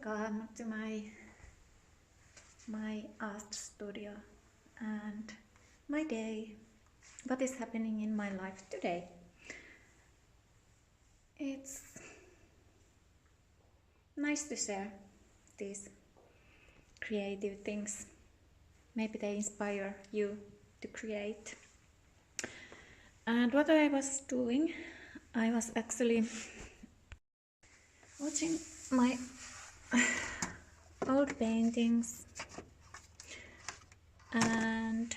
welcome to my art studio and my day. What is happening in my life today? It's nice to share these creative things. Maybe they inspire you to create. And what I was doing, I was actually watching my old paintings, and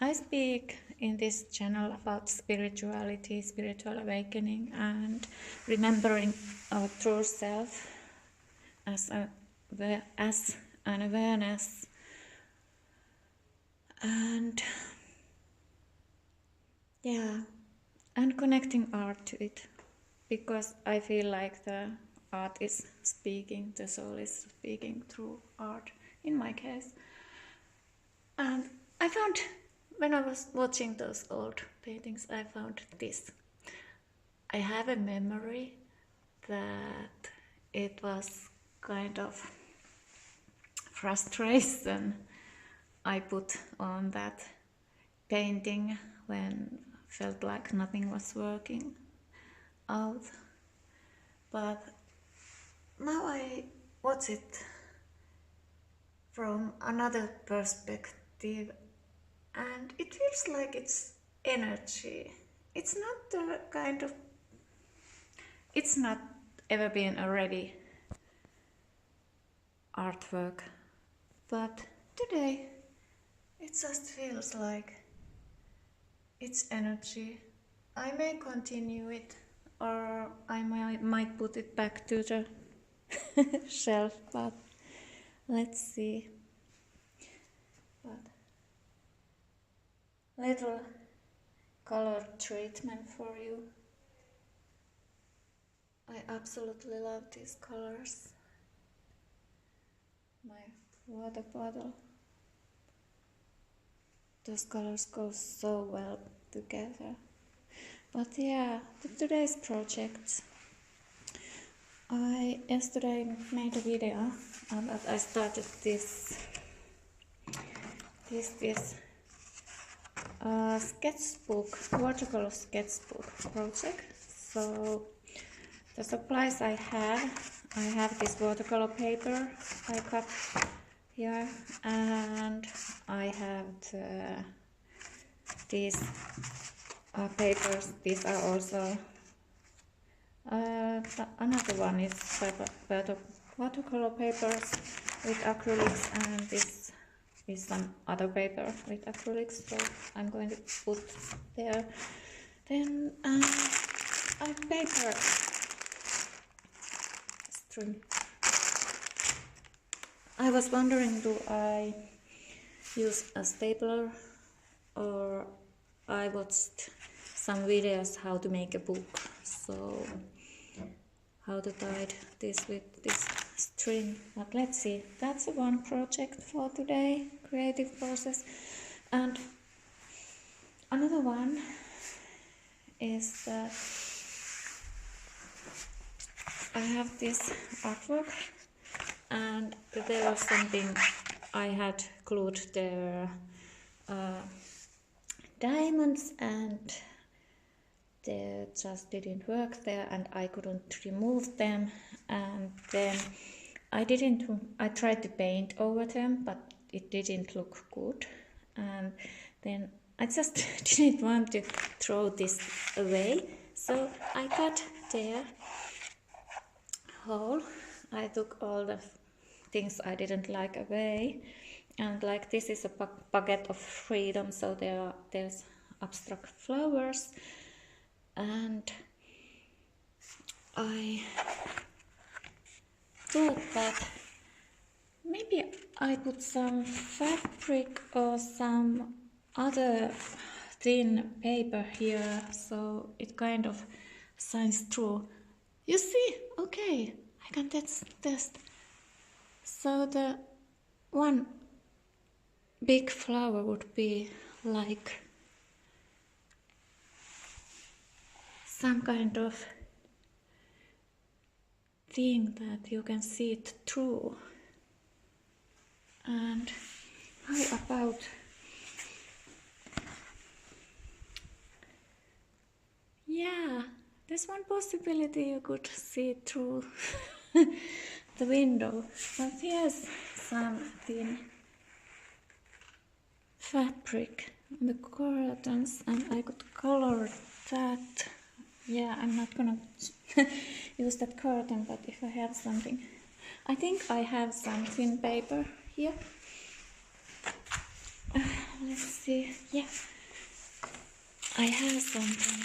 I speak in this channel about spirituality, spiritual awakening, and remembering our true self as an awareness, and and connecting art to it, because I feel like the art is speaking, the soul is speaking through art in my case. And I found, when I was watching those old paintings, I found this. I have a memory that it was kind of frustration I put on that painting when felt like nothing was working out. But now I watch it from another perspective, and it feels like it's energy. It's not the kind of, it's not ever been a ready artwork, but today it just feels like it's energy. I may continue it, or I might put it back to the shelf, but let's see. But little color treatment for you. I absolutely love these colors. My water bottle. Those colors go so well together. But yeah, today's project. I yesterday made a video that I started this sketchbook, watercolor sketchbook project. So the supplies I have this watercolor paper I cut here, and I have these papers. These are also another one is watercolor papers with acrylics, and this is some other paper with acrylics, so I'm going to put there. Then I have paper string. I was wondering, do I use a stapler, or I watched some videos how to make a book, so how to tie this with this string. But let's see, that's one project for today, creative process. And another one is that I have this artwork, and there was something I had glued there, diamonds, and they just didn't work there, and I couldn't remove them. And then I tried to paint over them, but it didn't look good. And then I just didn't want to throw this away, so I cut their hole. I took all the things I didn't like away, and like this is a pocket of freedom, so there's abstract flowers, and I thought that maybe I put some fabric or some other thin paper here, so it kind of shines through. You see? Okay, I can test. So the one big flower would be like some kind of thing that you can see it through. And how about yeah, there's one possibility you could see through the window. But here's some thin fabric on the curtains, and I could color that. Yeah, I'm not gonna use that curtain, but if I have something, I think I have some thin paper here. Let's see. Yeah, I have something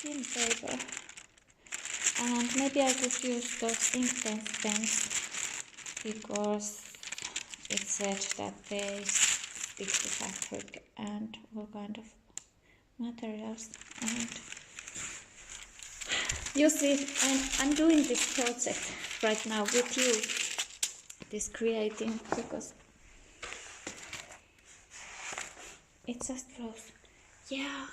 thin paper, and maybe I could use those ink pens because it said that they stick to fabric and all kind of materials. And you see, I'm doing this project right now with you, this creating, because it just flows. Yeah,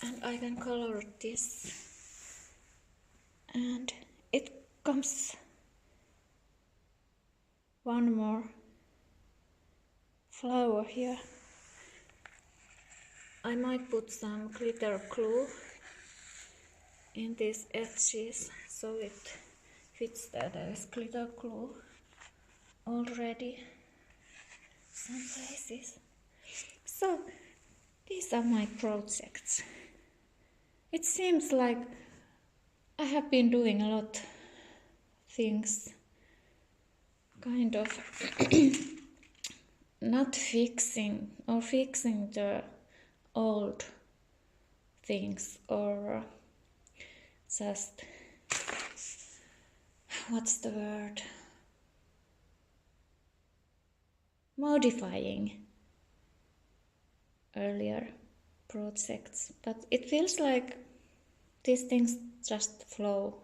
and I can color this, and it comes one more flower here. I might put some glitter glue in these edges so it fits that there is glitter glue already some places. So these are my projects. It seems like I have been doing a lot things, kind of not fixing the old things, or just, what's the word, modifying earlier projects, but it feels like these things just flow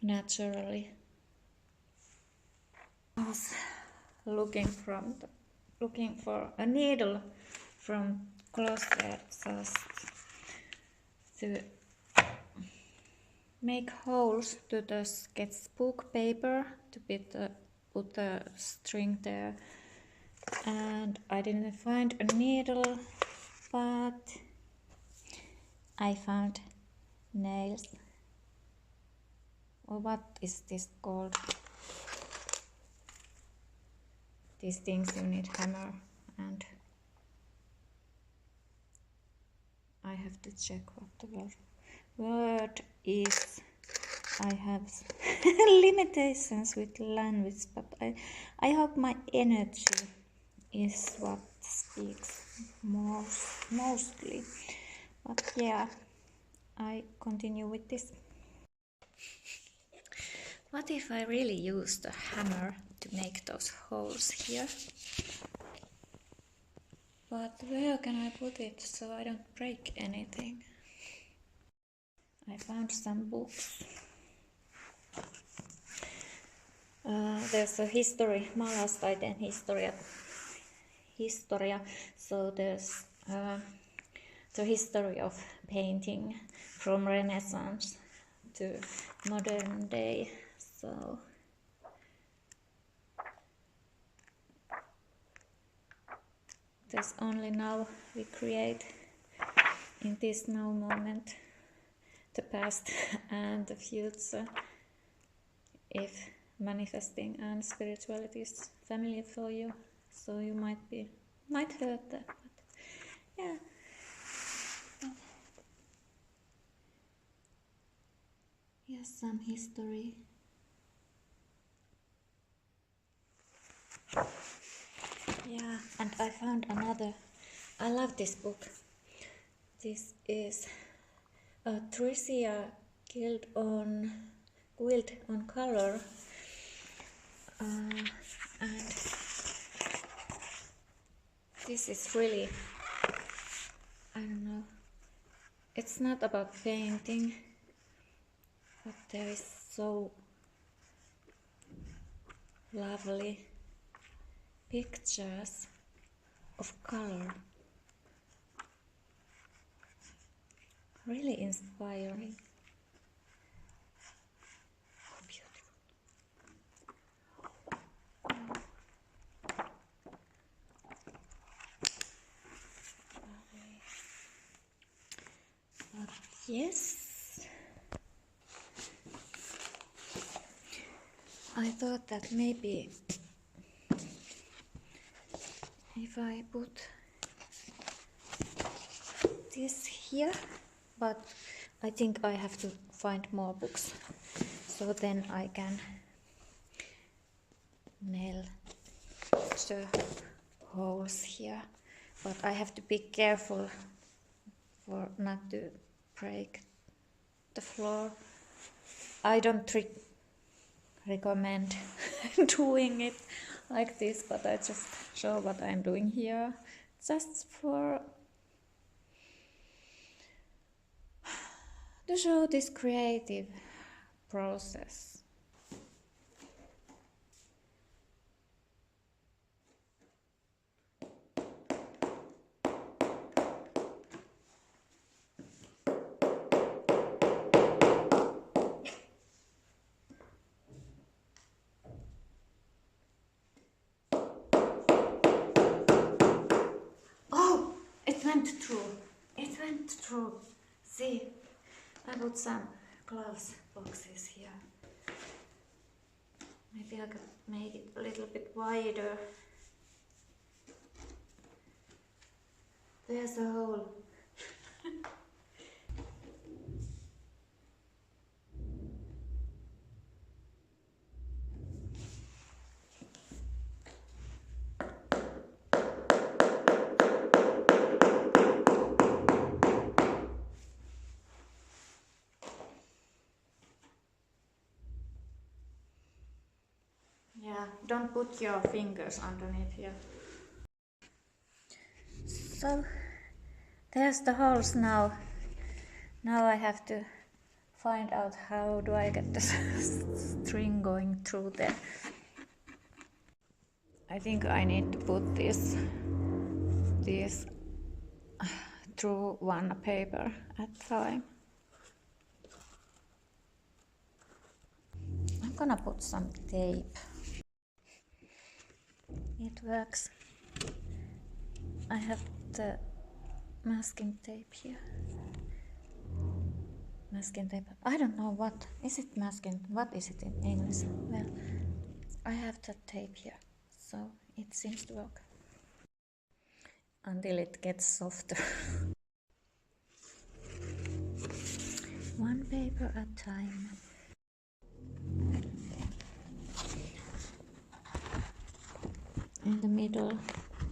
naturally. I was looking for a needle from closet just to make holes to the sketchbook paper to put the string there, and I didn't find a needle, but I found nails, or what is this called? These things you need hammer, and I have to check what the word is. I have limitations with language, but I hope my energy is what speaks mostly. But yeah, I continue with this. What if I really use the hammer to make those holes here? But where can I put it so I don't break anything? I found some books. There's a history, Maalastaiden historia. So there's the history of painting from Renaissance to modern day. So there's only now we create in this now moment the past and the future, if manifesting and spirituality is familiar for you, so you might heard that, but yeah. Here's some history. Yeah, and I found another. I love this book. This is Tricia Guild on Color, and this is really, I don't know, it's not about painting, but there is so lovely pictures of color, really inspiring. Yes. I thought that maybe if I put this here, but I think I have to find more books, so then I can nail the holes here. But I have to be careful for not to break the floor. I don't recommend doing it like this, but I just show what I'm doing here, just to show this creative process. Oh, it went through. It went through. See, I put some glass boxes here. Maybe I could make it a little bit wider. There's a hole. Yeah, don't put your fingers underneath here. So, there's the holes now. Now I have to find out how do I get the string going through there. I think I need to put this through one paper at a time. I'm gonna put some tape. It works. I have the masking tape here. Masking tape. I don't know what. Is it masking? What is it in English? Well, I have the tape here, so it seems to work. Until it gets softer. One paper at a time. In the middle,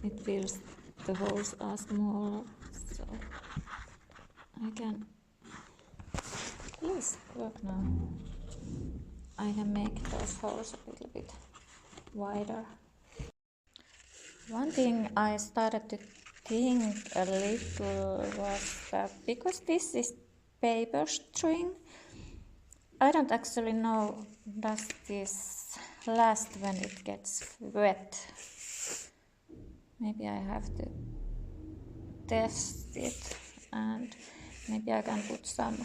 it feels the holes are smaller, so I can. Please work now. I can make those holes a little bit wider. One thing I started to think a little was that because this is paper string, I don't actually know does this last when it gets wet. Maybe I have to test it, and maybe I can put some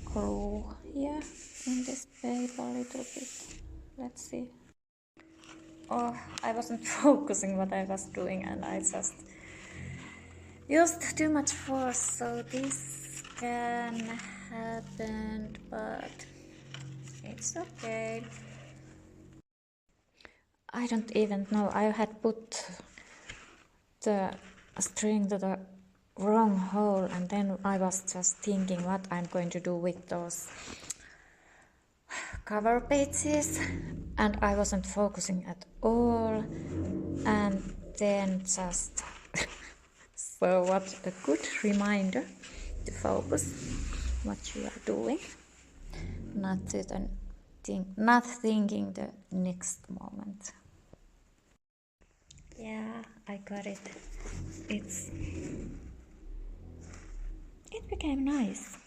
glue here in this paper a little bit. Let's see. Oh, I wasn't focusing what I was doing and I just used too much force, so this can happen, but it's okay. I don't even know, I had put the string to the wrong hole, and then I was just thinking what I'm going to do with those cover pages, and I wasn't focusing at all, and then just so what a good reminder to focus what you are doing, not thinking the next moment. Yeah, I got it. It became nice.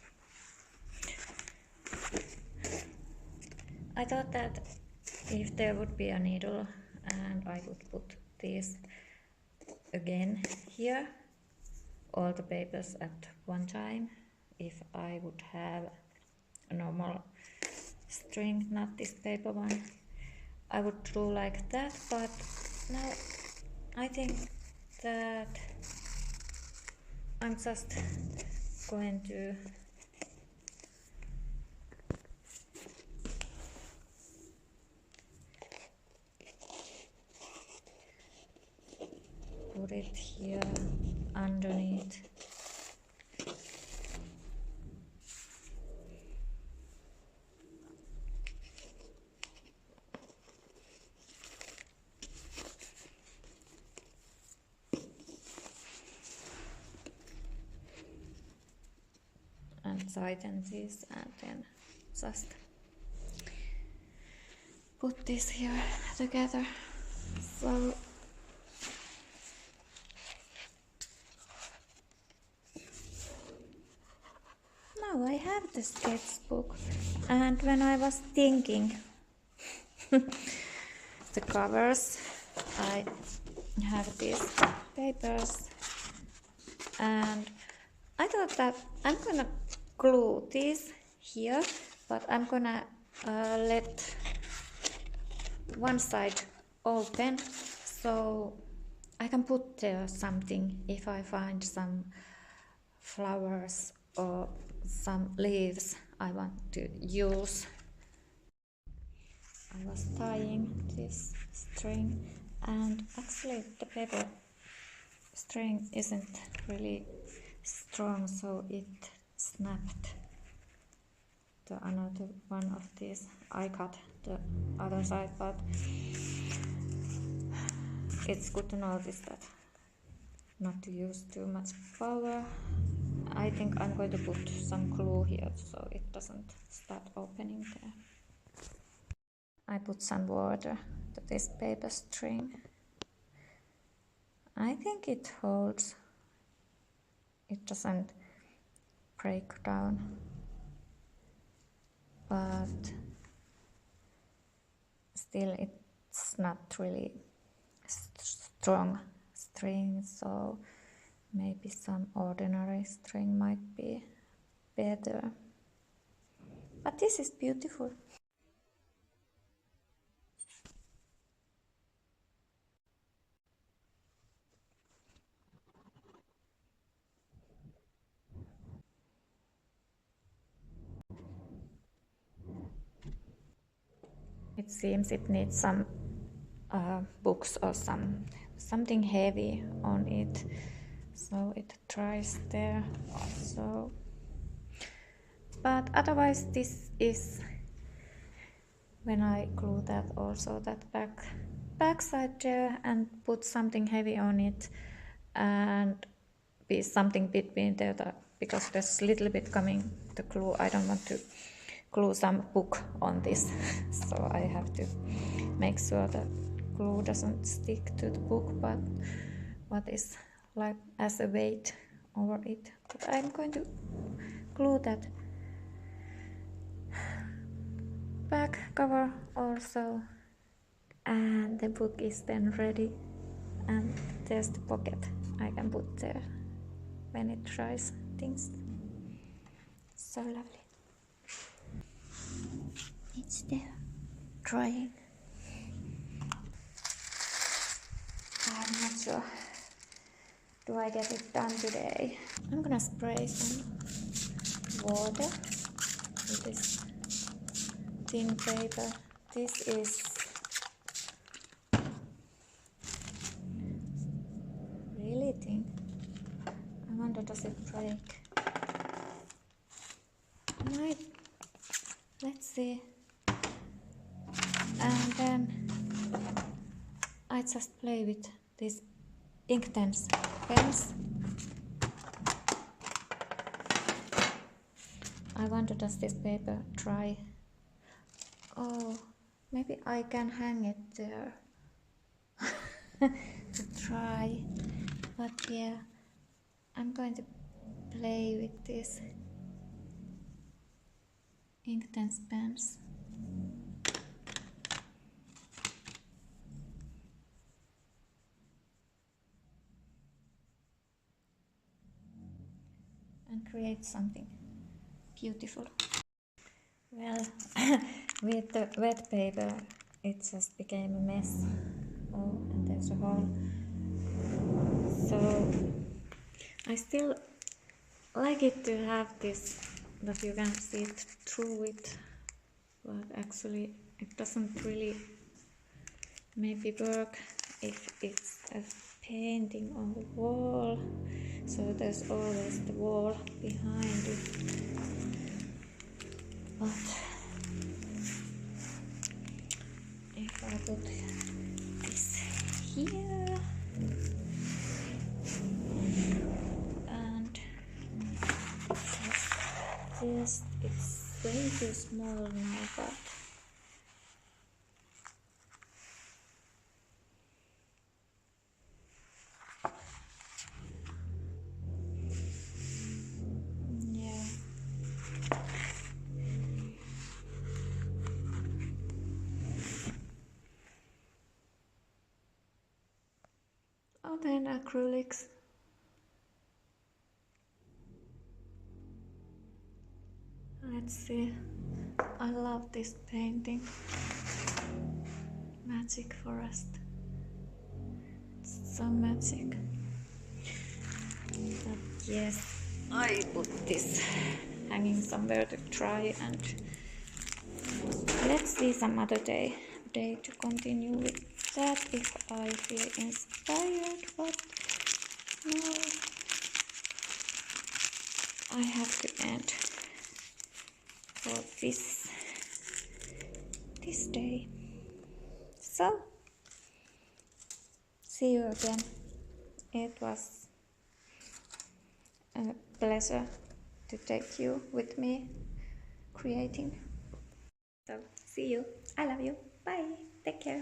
I thought that if there would be a needle and I would put this again here, all the papers at one time, if I would have a normal string, not this paper one, I would do like that, but now I think that I'm just going to put it here underneath. And tighten this and then just put this here together. So now I have the sketchbook, and when I was thinking the covers, I have these papers, and I thought that I'm gonna glue this here, but I'm gonna let one side open so I can put there something if I find some flowers or some leaves I want to use. I was tying this string, and actually the paper string isn't really strong, so it snapped the another one of these. I cut the other side, but it's good to notice that not to use too much power. I think I'm going to put some glue here so it doesn't start opening there. I put some water to this paper string. I think it holds. It doesn't break down, but still it's not really strong string, so maybe some ordinary string might be better. But this is beautiful. It seems it needs some books or something heavy on it, so it dries there. So, but otherwise this is, when I glue that also that back side there and put something heavy on it and be something between there, because there's a little bit coming the glue. I don't want to glue some book on this so I have to make sure that glue doesn't stick to the book, but what is like as a weight over it. But I'm going to glue that back cover also, and the book is then ready, and there's the pocket I can put there when it dries things. So lovely. It's there, drying. I'm not sure. Do I get it done today? I'm gonna spray some water with this thin paper. This is really thin. I wonder, does it break? Might. Let's see. And then I just play with these Inktense pens. I wonder, does this paper dry? Oh, maybe I can hang it there to dry. But yeah, I'm going to play with these Inktense pens. And create something beautiful. Well, with the wet paper it just became a mess. Oh, and there's a hole. So I still like it to have this, that you can see it through it, but actually it doesn't really maybe work if it's a painting on the wall, so there's always the wall behind it. But if I put this here and just this, it's way too small now, but yeah. Oh, then acrylics. Let's see. I love this painting. Magic Forest. It's so magic. But yes, I put this hanging somewhere to dry, and let's see some other day to continue with that if I feel inspired. But now I have to end for this day. So see you again. It was a pleasure to take you with me creating. So see you. I love you. Bye. Take care.